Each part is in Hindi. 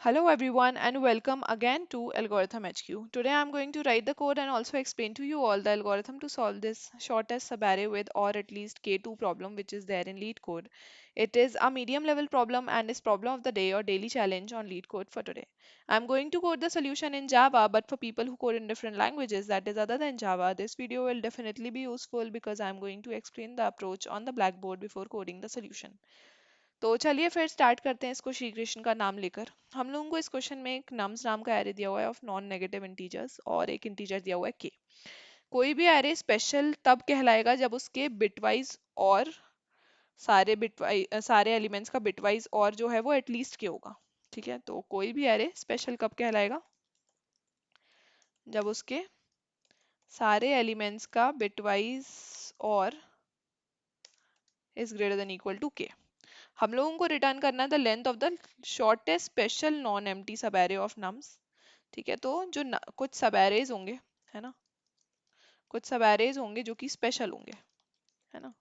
Hello everyone and welcome again to Algorithm HQ. Today I'm going to write the code and also explain to you all the algorithm to solve this shortest subarray with or at least K2 problem which is there in lead code. It is a medium level problem and is problem of the day or daily challenge on lead code for today. I'm going to code the solution in Java, but for people who code in different languages that is other than Java, this video will definitely be useful because I'm going to explain the approach on the blackboard before coding the solution. तो चलिए फिर स्टार्ट करते हैं इसको श्री कृष्ण का नाम लेकर। हम लोगों को इस क्वेश्चन में एक नम्स नाम का एरे दिया हुआ है ऑफ नॉन नेगेटिव इंटीजर्स और एक इंटीजर दिया हुआ है के। कोई भी एरे स्पेशल तब कहलाएगा जब उसके बिटवाइज और सारे एलिमेंट्स का बिटवाइज और जो है वो एटलीस्ट के होगा। ठीक है, तो कोई भी एरे स्पेशल कब कहलाएगा? जब उसके सारे एलिमेंट्स का bitwise or is greater than equal to K. हम लोगों को रिटर्न करना है the length of the shortest special non empty subarray of nums. ठीक है, तो जो कुछ सब एरेज होंगे, है ना, कुछ सब एरेज होंगे जो कि स्पेशल होंगे, है ना।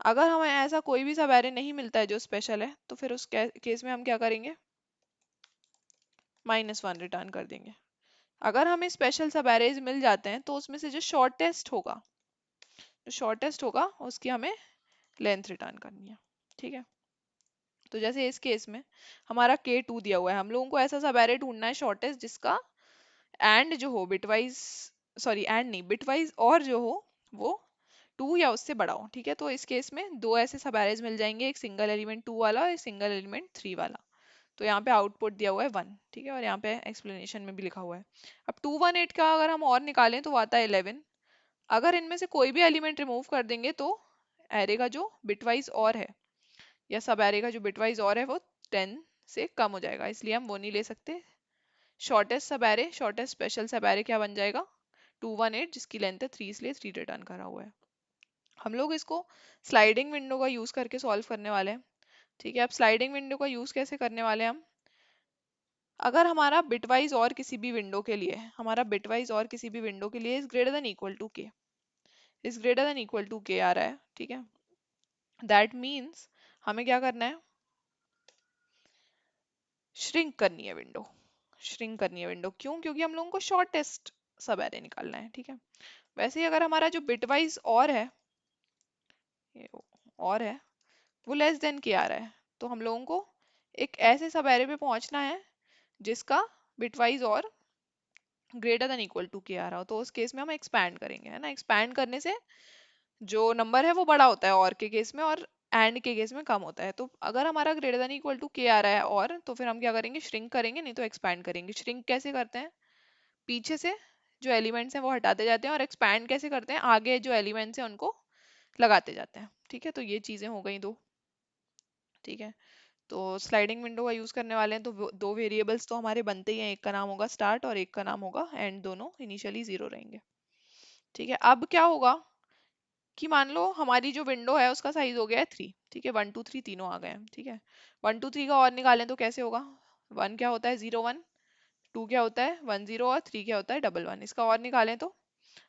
अगर हमें ऐसा कोई भी सब एरे नहीं मिलता है जो स्पेशल है तो फिर उस केस में हम क्या करेंगे? -1 रिटर्न कर देंगे। अगर हमें स्पेशल सब एरेज मिल जाते हैं तो उसमें से जो शॉर्टेस्ट होगा उसकी हमें लेंथ रिटर्न करनी है। ठीक है, तो जैसे इस केस में हमारा K2 दिया हुआ है, हम लोगों को ऐसा सब एरे ढूंढना है शॉर्टेस्ट जिसका एंड जो हो बिटवाइज, सॉरी एंड नहीं, बिटवाइज और जो हो वो 2 या उससे बड़ा हो। ठीक है, तो इस केस में दो ऐसे सब एरेज मिल जाएंगे, एक सिंगल एलिमेंट 2 वाला और एक सिंगल एलिमेंट 3 वाला। तो यहाँ पे आउटपुट दिया हुआ है 1। ठीक है, और यहाँ पे एक्सप्लेनेशन में भी लिखा हुआ है। अब 218 का अगर हम और निकालें तो वो आता है 11। अगर इनमें से कोई भी एलिमेंट रिमूव कर देंगे तो एरे का जो बिटवाइज और है या सब एरे का जो बिटवाइज और है वो 10 से कम हो जाएगा, इसलिए हम वो नहीं ले सकते। शॉर्टेस्ट सब एरे, शॉर्टेस्ट स्पेशल सब एरे क्या बन जाएगा? 218, जिसकी लेंथ है 3, इसलिए 3 रिटर्न करा हुआ है। हम लोग इसको स्लाइडिंग विंडो का यूज करके सॉल्व करने वाले हैं। ठीक है, अब स्लाइडिंग विंडो का यूज कैसे करने वाले हैं हम? अगर हमारा बिटवाइज और किसी भी विंडो के लिए, is greater than equal to K, आ रहा है, ठीक है, दैट मीन्स हमें क्या करना है? श्रिंक करनी है विंडो। क्यों? क्योंकि हम लोगों को शॉर्टेस्ट सब एरे निकालना है। ठीक है, वैसे ही अगर हमारा जो बिटवाइज और है, ये और है, वो लेस देन के आ रहा है, तो हम लोगों को एक ऐसे सब एरे पे पहुंचना है जिसका बिटवाइज और greater than equal to K आ रहा हो। तो उस केस में हम एक्सपैंड करेंगे, है ना। एक्सपैंड करने से जो नंबर है वो बड़ा होता है और के केस में, और एंड के केस में कम होता है। तो अगर हमारा greater than equal to K आ रहा है और, तो फिर हम क्या करेंगे? श्रिंक करेंगे, नहीं तो एक्सपैंड करेंगे। श्रिंक कैसे करते हैं? पीछे से जो एलिमेंट्स हैं वो हटाते जाते हैं, और एक्सपैंड कैसे करते हैं? आगे जो एलिमेंट्स हैं उनको लगाते जाते हैं। ठीक है, तो ये चीजें हो गई दो। ठीक है, तो स्लाइडिंग विंडो का यूज करने वाले हैं तो दो वेरिएबल्स तो हमारे बनते ही हैं, एक का नाम होगा स्टार्ट और एक का नाम होगा एंड, दोनों इनिशियली 0 रहेंगे। ठीक है, अब क्या होगा कि मान लो हमारी जो विंडो है उसका साइज हो गया है 3। ठीक है, 1 2 3 तीनों आ गए हैं। ठीक है, 1 2 3 का और निकालें तो कैसे होगा? 1 क्या होता है? 0 1। 2 क्या होता है? 1 0। और 3 क्या होता है? 1 1। इसका और निकालें तो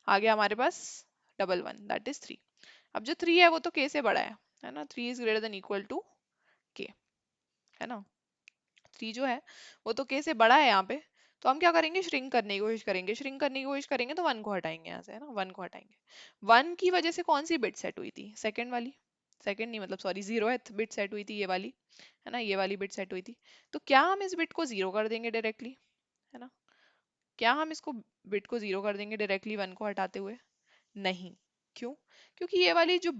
आ गया हमारे पास 1 1, दैट इज 3। अब जो 3 है वो तो के से बड़ा है ना। 3 is greater than equal to K, है ना। 3 जो है वो तो के से बड़ा है यहाँ पे। तो हम क्या करेंगे? श्रिंक करने की कोशिश करेंगे तो 1 को हटाएंगे यहाँ से, है ना। 1 को हटाएंगे। 1 की वजह से कौन सी बिट सेट हुई थी? सेकंड वाली। सेकंड नहीं, मतलब सॉरी, 0th बिट सेट हुई थी, ये वाली, है ना, ये वाली बिट सेट हुई थी। तो क्या हम इस बिट को 0 कर देंगे डायरेक्टली? है ना, क्या हम इसको बिट को 0 कर देंगे डायरेक्टली 1 को हटाते हुए? नहीं। क्यों? क्योंकि ये वाली जो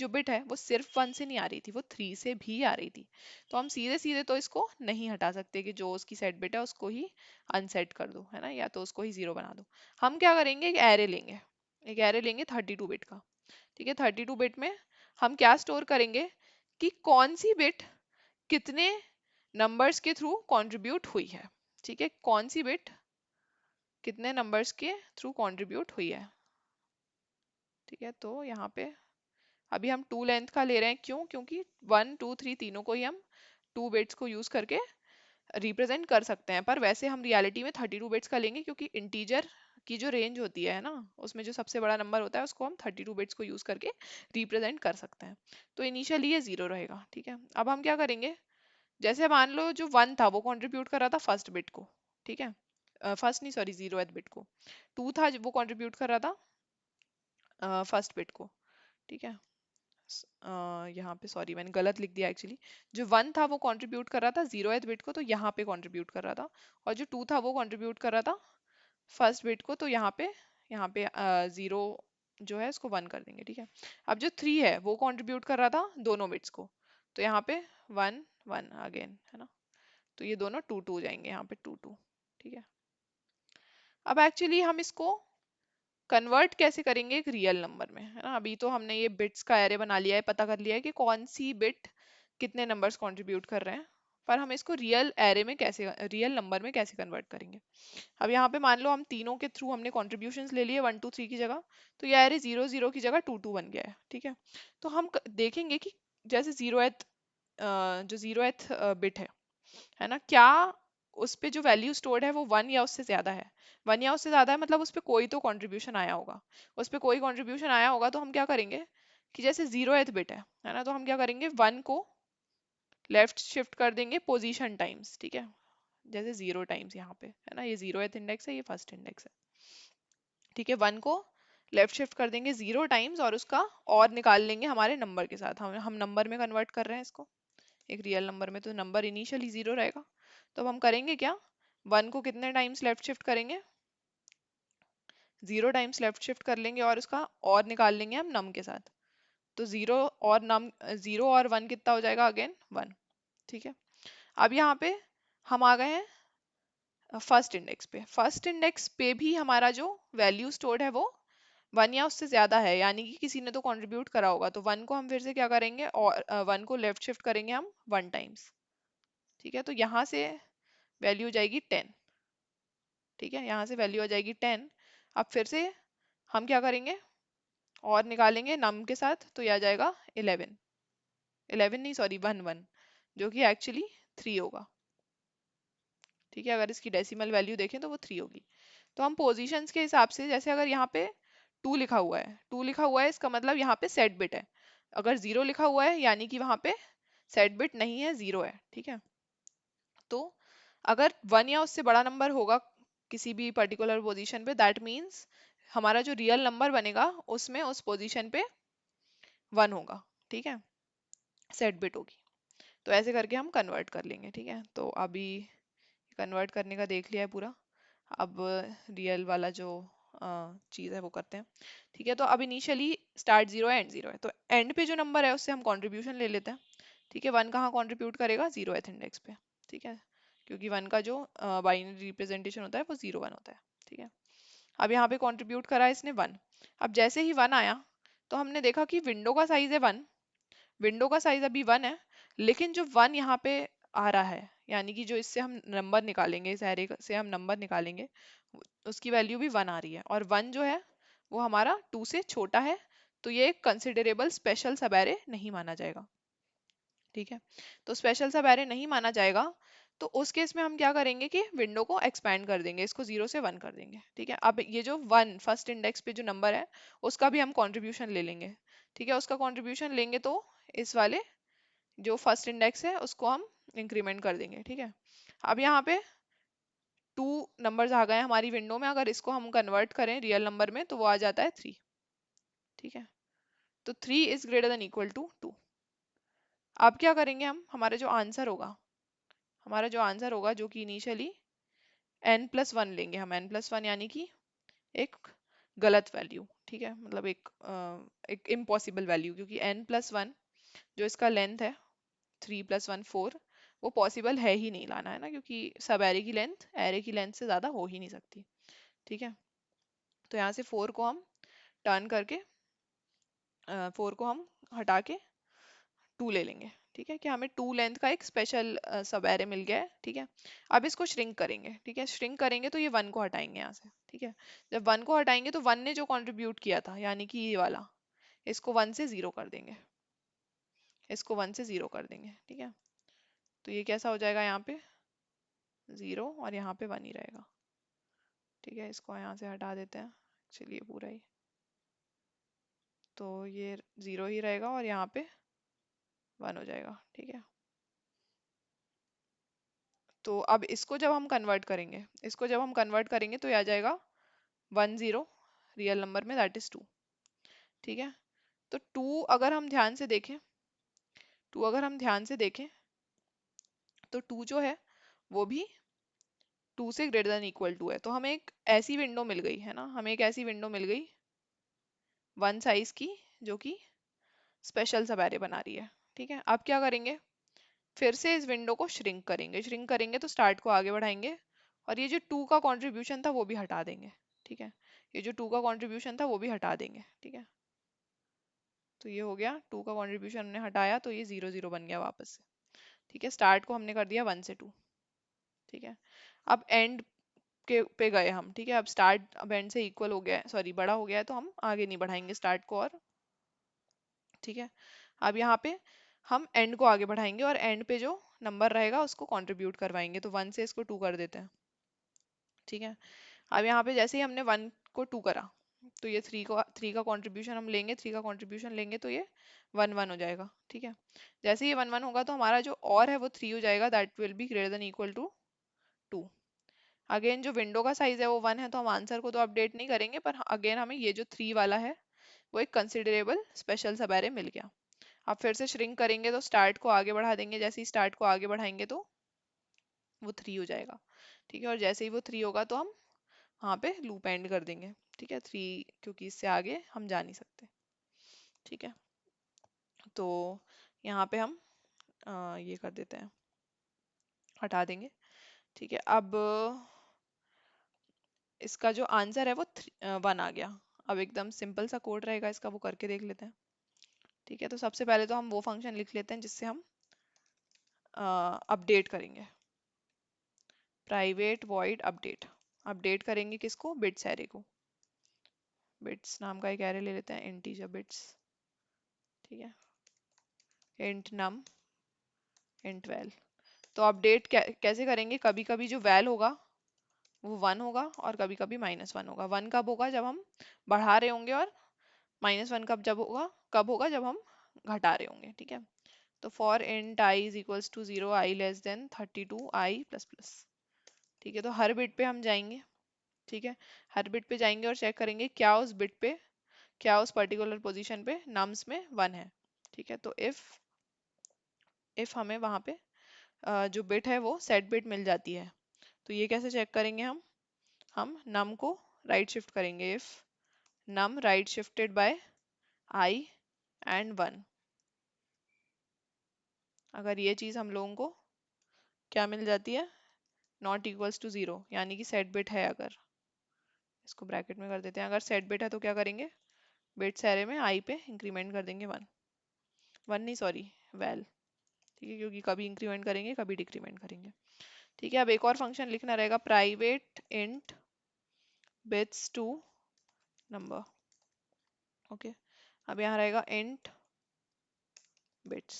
बिट है वो सिर्फ 1 से नहीं आ रही थी, वो 3 से भी आ रही थी। तो हम सीधे सीधे तो इसको नहीं हटा सकते कि जो उसकी सेट बिट है उसको ही अनसेट कर दो, है ना, या तो उसको ही 0 बना दो। हम क्या करेंगे? एक एरे लेंगे 32 बिट का। ठीक है, 32 बिट में हम क्या स्टोर करेंगे कि कौन सी बिट कितने नंबर्स के थ्रू कंट्रीब्यूट हुई है। ठीक है, कौन सी बिट कितने नंबर्स के थ्रू कंट्रीब्यूट हुई है। ठीक है, तो यहाँ पे अभी हम 2 लेंथ का ले रहे हैं। क्यों? क्योंकि 1 2 3 तीनों को ही हम 2 बिट्स को यूज करके रिप्रेजेंट कर सकते हैं, पर वैसे हम रियलिटी में 32 बिट्स का लेंगे क्योंकि इंटीजर की जो रेंज होती है ना, उसमें जो सबसे बड़ा नंबर होता है उसको हम 32 बिट्स को यूज करके रिप्रेजेंट कर सकते हैं। तो इनिशियली ये 0 रहेगा। ठीक है, अब हम क्या करेंगे? जैसे मान लो जो 1 था वो कंट्रीब्यूट कर रहा था फर्स्ट बिट को, ठीक है, फर्स्ट नहीं सॉरी 0th बिट को। 2 था वो कंट्रीब्यूट कर रहा था फर्स्ट बिट को, ठीक है। यहाँ पे सॉरी मैंने गलत लिख दिया एक्चुअली। जो 1 था वो कंट्रीब्यूट कर रहा था 0th बिट को, तो यहाँ पे कंट्रीब्यूट कर रहा था। और जो 2 था वो कंट्रीब्यूट कर रहा था फर्स्ट बिट को, तो यहाँ पे 0 जो है इसको 1 कर देंगे, ठीक है। अब जो 3 है वो कंट्रीब्यूट कर रहा था दोनों बिट्स को, तो यहाँ पे 1 1 अगेन, है ना। तो ये दोनों 2 2 हो जाएंगे, यहाँ पे 2 2, ठीक है। अब एक्चुअली हम इसको कन्वर्ट कैसे करेंगे एक रियल नंबर में, है ना। अभी तो हमने ये बिट्स का एरे बना लिया है, पता कर लिया है कि कौन सी बिट कितने नंबर्स कंट्रीब्यूट कर रहे हैं, पर हम इसको रियल एरे में कैसे, रियल नंबर में कैसे कन्वर्ट करेंगे। अब यहाँ पे मान लो हम तीनों के थ्रू हमने कॉन्ट्रीब्यूशंस ले लिए 1 2 3 की जगह, तो ये एरे 0 0 की जगह 2 2 बन गया है, ठीक है। तो हम देखेंगे कि जैसे जो 0th बिट है ना, क्या उस पे जो वैल्यू स्टोर्ड है वो 1 या उससे ज्यादा है। 1 या उससे ज्यादा है मतलब उस पे कोई तो कंट्रीब्यूशन आया होगा। उस पे कोई कंट्रीब्यूशन आया होगा तो हम क्या करेंगे कि जैसे 0th बिट है ना, तो हम क्या करेंगे 1 को लेफ्ट शिफ्ट कर देंगे पोजीशन टाइम्स, ठीक है। जैसे 0 टाइम्स यहाँ पे, है ना, ये 0th इंडेक्स है, ये फर्स्ट इंडेक्स है, ठीक है। 1 को लेफ्ट शिफ्ट कर देंगे 0 टाइम्स और उसका और निकाल लेंगे हमारे नंबर के साथ। हम नंबर में कन्वर्ट कर रहे हैं इसको एक रियल नंबर में, तो नंबर इनिशियली 0 रहेगा। तो अब हम करेंगे क्या, 1 को कितने टाइम्स लेफ्ट शिफ्ट करेंगे, 0 टाइम्स लेफ्ट शिफ्ट कर लेंगे और उसका और निकाल लेंगे हम नम के साथ। तो 0 और 1 कितना हो जाएगा, अगेन 1, ठीक है। अब यहाँ पे हम आ गए हैं फर्स्ट इंडेक्स पे। फर्स्ट इंडेक्स पे भी हमारा जो वैल्यू स्टोर्ड है वो 1 या उससे ज्यादा है, यानी कि किसी ने तो कंट्रीब्यूट करा होगा। तो 1 को हम फिर से क्या करेंगे, और 1 को लेफ्ट शिफ्ट करेंगे हम 1 टाइम्स, ठीक है। तो यहाँ से वैल्यू हो जाएगी 10, ठीक है, यहाँ से वैल्यू आ जाएगी 10। अब फिर से हम क्या करेंगे, और निकालेंगे नम के साथ, तो यह आ जाएगा 11, 11 नहीं सॉरी 1 1, जो कि एक्चुअली 3 होगा, ठीक है। अगर इसकी डेसिमल वैल्यू देखें तो वो 3 होगी। तो हम पोजीशंस के हिसाब से, जैसे अगर यहाँ पे 2 लिखा हुआ है, 2 लिखा हुआ है इसका मतलब यहाँ पे सेट बिट है। अगर 0 लिखा हुआ है यानी कि वहां पे सेट बिट नहीं है, 0 है, ठीक है। तो अगर 1 या उससे बड़ा नंबर होगा किसी भी पर्टिकुलर पोजीशन पे, दैट मीन्स हमारा जो रियल नंबर बनेगा उसमें उस पोजीशन पे 1 होगा, ठीक है, सेट बिट होगी। तो ऐसे करके हम कन्वर्ट कर लेंगे, ठीक है। तो अभी कन्वर्ट करने का देख लिया है पूरा। अब रियल वाला जो चीज़ है वो करते हैं, ठीक है। तो अब इनिशियली स्टार्ट 0 है, एंड 0 है, तो एंड पे जो नंबर है उससे हम कंट्रीब्यूशन ले लेते हैं, ठीक है। 1 कहाँ कंट्रीब्यूट करेगा, 0th इंडेक्स पे, ठीक है, क्योंकि 1 का जो बाइनरी रिप्रेजेंटेशन होता है वो 0 1 होता है, ठीक है। अब यहाँ पे कंट्रीब्यूट करा है इसने 1। अब जैसे ही 1 आया तो हमने देखा कि विंडो का साइज है 1, विंडो का साइज अभी 1 है, लेकिन जो 1 यहाँ पे आ रहा है, यानी कि जो इससे हम नंबर निकालेंगे, इस एरे से हम नंबर निकालेंगे, उसकी वैल्यू भी 1 आ रही है। और 1 जो है वो हमारा 2 से छोटा है, तो ये एक कंसिडरेबल स्पेशल सब एरे नहीं माना जाएगा, ठीक है। तो स्पेशल सब एरे नहीं माना जाएगा, तो उस केस में हम क्या करेंगे कि विंडो को एक्सपैंड कर देंगे, इसको 0 से 1 कर देंगे, ठीक है। अब ये जो 1 फर्स्ट इंडेक्स पे जो नंबर है उसका भी हम कंट्रीब्यूशन ले लेंगे, ठीक है। उसका कंट्रीब्यूशन लेंगे तो इस वाले जो फर्स्ट इंडेक्स है उसको हम इंक्रीमेंट कर देंगे, ठीक है। अब यहाँ पे 2 नंबर्स आ गए हमारी विंडो में, अगर इसको हम कन्वर्ट करें रियल नंबर में तो वो आ जाता है 3, ठीक है। तो 3 is greater than equal to 2। अब क्या करेंगे हम, हमारा जो आंसर होगा जो कि इनिशियली n+1 लेंगे हम, n+1 यानी कि एक गलत वैल्यू, ठीक है, मतलब एक इम्पॉसिबल वैल्यू, क्योंकि n+1 जो इसका लेंथ है 3 + 1 4, वो पॉसिबल है ही नहीं लाना, है ना, क्योंकि सब एरे की लेंथ से ज़्यादा हो ही नहीं सकती, ठीक है। तो यहाँ से 4 को हम टर्न करके 4 को हम हटा के 2 ले लेंगे, ठीक है, कि हमें 2 लेंथ का एक स्पेशल सब एरे मिल गया है, ठीक है। अब इसको श्रिंक करेंगे, ठीक है, श्रिंक करेंगे तो ये 1 को हटाएंगे यहाँ से, ठीक है। जब 1 को हटाएंगे तो 1 ने जो कंट्रीब्यूट किया था यानी कि ये वाला, इसको 1 से 0 कर देंगे, इसको 1 से 0 कर देंगे, ठीक है। तो ये कैसा हो जाएगा, यहाँ पे 0 और यहाँ पे 1 ही रहेगा, ठीक है। इसको यहाँ से हटा देते हैं, चलिए पूरा ही, तो ये 0 ही रहेगा और यहाँ पे 1 हो जाएगा, ठीक है। तो अब इसको जब हम कन्वर्ट करेंगे, इसको जब हम कन्वर्ट करेंगे तो ये आ जाएगा 10 रियल नंबर में, दैट इज 2। ठीक है, तो 2 अगर हम ध्यान से देखें, 2 अगर हम ध्यान से देखें तो 2 जो है वो भी 2 से ग्रेटर देन इक्वल टू है। तो हमें एक ऐसी विंडो मिल गई है ना, हमें एक ऐसी विंडो मिल गई वन साइज की, जो कि स्पेशल सब एरे बना रही है। ठीक है, अब क्या करेंगे, फिर से इस विंडो को श्रिंक करेंगे, श्रिंक करेंगे तो स्टार्ट को आगे बढ़ाएंगे, और ये जो 2 का कंट्रीब्यूशन था वो भी हटा देंगे। ठीक है, ये जो 2 का कंट्रीब्यूशन था वो भी हटा देंगे। ठीक है, तो ये हो गया 2 का कंट्रीब्यूशन हमने हटाया, तो ये 0 0 बन गया वापस से। ठीक है, स्टार्ट को हमने कर दिया 1 से 2। ठीक है, अब एंड के पे गए हम। ठीक है, अब स्टार्ट अब एंड से इक्वल हो गया है, सॉरी बड़ा हो गया है, तो हम आगे नहीं बढ़ाएंगे स्टार्ट को। और ठीक है, अब यहाँ पे हम एंड को आगे बढ़ाएंगे, और एंड पे जो नंबर रहेगा उसको कंट्रीब्यूट करवाएंगे, तो 1 से इसको 2 कर देते हैं। ठीक है, अब यहाँ पे जैसे ही हमने 1 को 2 करा, तो ये 3 का कंट्रीब्यूशन हम लेंगे, 3 का कंट्रीब्यूशन लेंगे तो ये 1 1 हो जाएगा। ठीक है, जैसे ये 1 1 होगा तो हमारा जो और है वो 3 हो जाएगा, that will be greater than equal to 2। Again जो विंडो का साइज है वो 1 है, तो हम आंसर को तो अपडेट नहीं करेंगे, पर अगेन हमें ये जो 3 वाला है वो एक कंसिडरेबल स्पेशल सब एरे मिल गया। अब फिर से श्रिंक करेंगे तो स्टार्ट को आगे बढ़ा देंगे, जैसे ही स्टार्ट को आगे बढ़ाएंगे तो वो 3 हो जाएगा। ठीक है, और जैसे ही वो 3 होगा तो हम वहाँ पे लूप एंड कर देंगे। ठीक है, 3, क्योंकि इससे आगे हम जा नहीं सकते। ठीक है, तो यहाँ पे हम ये कर देते हैं, हटा देंगे। ठीक है, अब इसका जो आंसर है वो 1 आ गया। अब एकदम सिंपल सा कोड रहेगा इसका, वो करके देख लेते हैं। ठीक है, तो सबसे पहले तो हम वो फंक्शन लिख लेते हैं जिससे हम अपडेट करेंगे, प्राइवेट वॉइड अपडेट। अपडेट करेंगे किसको, बिट्स एरे को। बिट्स नाम का एक एरे ले लेते हैं, इंटीजर बिट्स। ठीक है, इंट नम इंट वैल। तो अपडेट कैसे करेंगे, कभी कभी जो वैल होगा वो 1 होगा, और कभी कभी -1 होगा। 1 कब होगा, जब हम बढ़ा रहे होंगे, और -1 कब होगा जब हम घटा रहे होंगे। ठीक है, तो for int I is equals to 0, I less than 32 I plus plus. ठीक है, तो हर बिट पे हम जाएंगे। ठीक है, हर बिट पे जाएंगे और चेक करेंगे क्या उस बिट पे, क्या उस पर्टिकुलर पोजीशन पे नम्स में 1 है। ठीक है, तो इफ हमें वहाँ पे जो बिट है वो सेट बिट मिल जाती है, तो ये कैसे चेक करेंगे हम नम को राइट शिफ्ट करेंगे। If num right shifted by I and 1, अगर ये चीज़ हम लोगों को क्या मिल जाती है, नॉट इक्वल्स टू 0, यानी कि सेट बिट है, अगर इसको ब्रैकेट में कर देते हैं, अगर सेट बिट है तो क्या करेंगे, बिट्स एरे में आई पे इंक्रीमेंट कर देंगे 1, 1 नहीं सॉरी, वैल। ठीक है, क्योंकि कभी इंक्रीमेंट करेंगे कभी डिक्रीमेंट करेंगे। ठीक है, अब एक और फंक्शन लिखना रहेगा, private int bits to number. Okay, अब यहाँ रहेगा इंट बिट्स।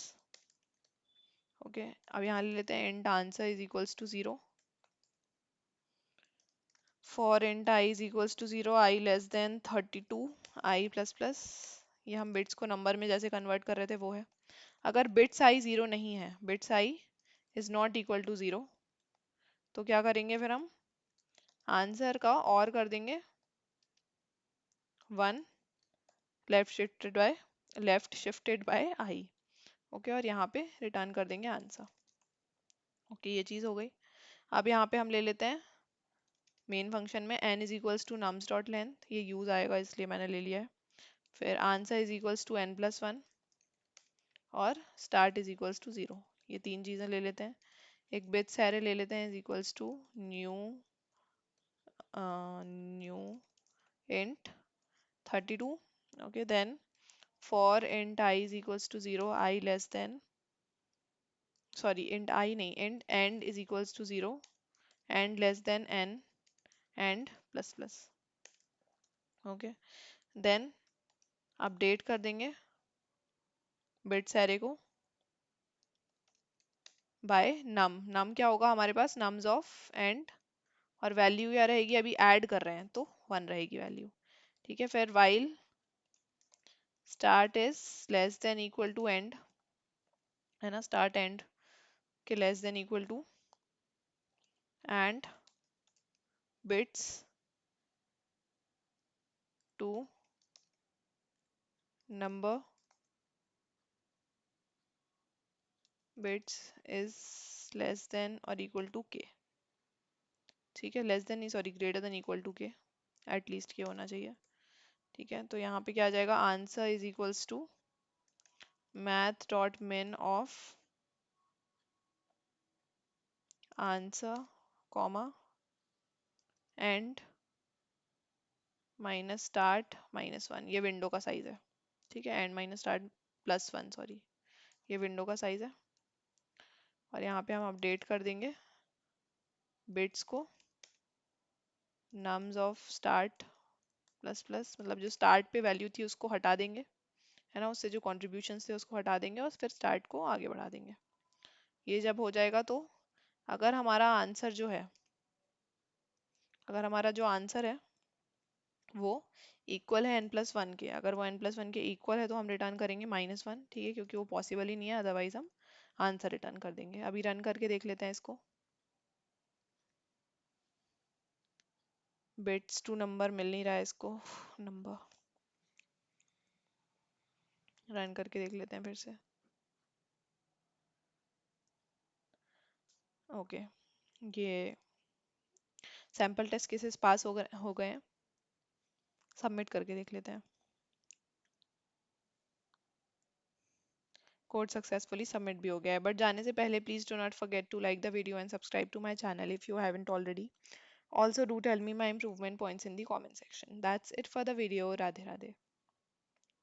ओके, अब यहाँ ले लेते हैं int answer is equals to 0, for int I is equals to 0, I less than 32 I plus plus. ये हम बिट्स को नंबर में जैसे कन्वर्ट कर रहे थे वो है। अगर बिट्स आई 0 नहीं है, bits I is not equal to 0, तो क्या करेंगे फिर हम आंसर का और कर देंगे 1 left shifted by I. Okay, और यहाँ पे रिटर्न कर देंगे आंसर। ओके, ये चीज़ हो गई। अब यहाँ पे हम ले लेते हैं मेन फंक्शन में n is equals to nums dot length, ये यूज आएगा इसलिए मैंने ले लिया है। फिर answer is equals to n+1, और स्टार्ट इज इक्वल्स टू 0। ये तीन चीज़ें ले लेते हैं। एक बिट्स एरे ले लेते हैं is equals to new new int 32। Okay, then for int I is equals to 0, I less than, sorry int i नहीं, int end is equals to 0, end less than n, end plus plus. Okay, then update कर देंगे बिट्स एरे को बाय नम। नम क्या होगा हमारे पास, नम्स ऑफ एंड, और वैल्यू क्या रहेगी, अभी ऐड कर रहे हैं तो 1 रहेगी वैल्यू। ठीक है, फिर while start is less than equal to end, है ना, स्टार्ट एंड के less than equal to and bits to number bits is less than or equal to k। ठीक है, लेस देन नहीं, sorry, greater than equal to K, at least K होना चाहिए। ठीक है, तो यहाँ पे क्या आ जाएगा, answer is equals to math dot min of answer comma end minus start -1, ये विंडो का साइज है। ठीक है, एंड माइनस स्टार्ट +1, सॉरी, ये विंडो का साइज है। और यहाँ पे हम अपडेट कर देंगे बिट्स को nums of start plus plus, मतलब जो स्टार्ट पे वैल्यू थी उसको हटा देंगे, है ना, उससे जो कॉन्ट्रीब्यूशन थे उसको हटा देंगे और फिर स्टार्ट को आगे बढ़ा देंगे। ये जब हो जाएगा तो अगर हमारा आंसर जो है, अगर हमारा जो आंसर है वो इक्वल है n+1 के, अगर वो n+1 के इक्वल है तो हम रिटर्न करेंगे -1। ठीक है, क्योंकि वो पॉसिबल ही नहीं है, अदरवाइज हम आंसर रिटर्न कर देंगे। अभी रन करके देख लेते हैं इसको। बिट्स टू नंबर मिल नहीं रहा है इसको, नंबर, रन करके देख लेते हैं फिर से। ओके, ये सैम्पल टेस्ट केसेस पास हो गए हैं। सबमिट करके देख लेते हैं। कोड सक्सेसफुली सबमिट भी हो गया है, बट जाने से पहले please do not forget to like the video and subscribe to my channel if you haven't already. Also do tell me my improvement points in the comment section. That's it for the video. Radhe Radhe.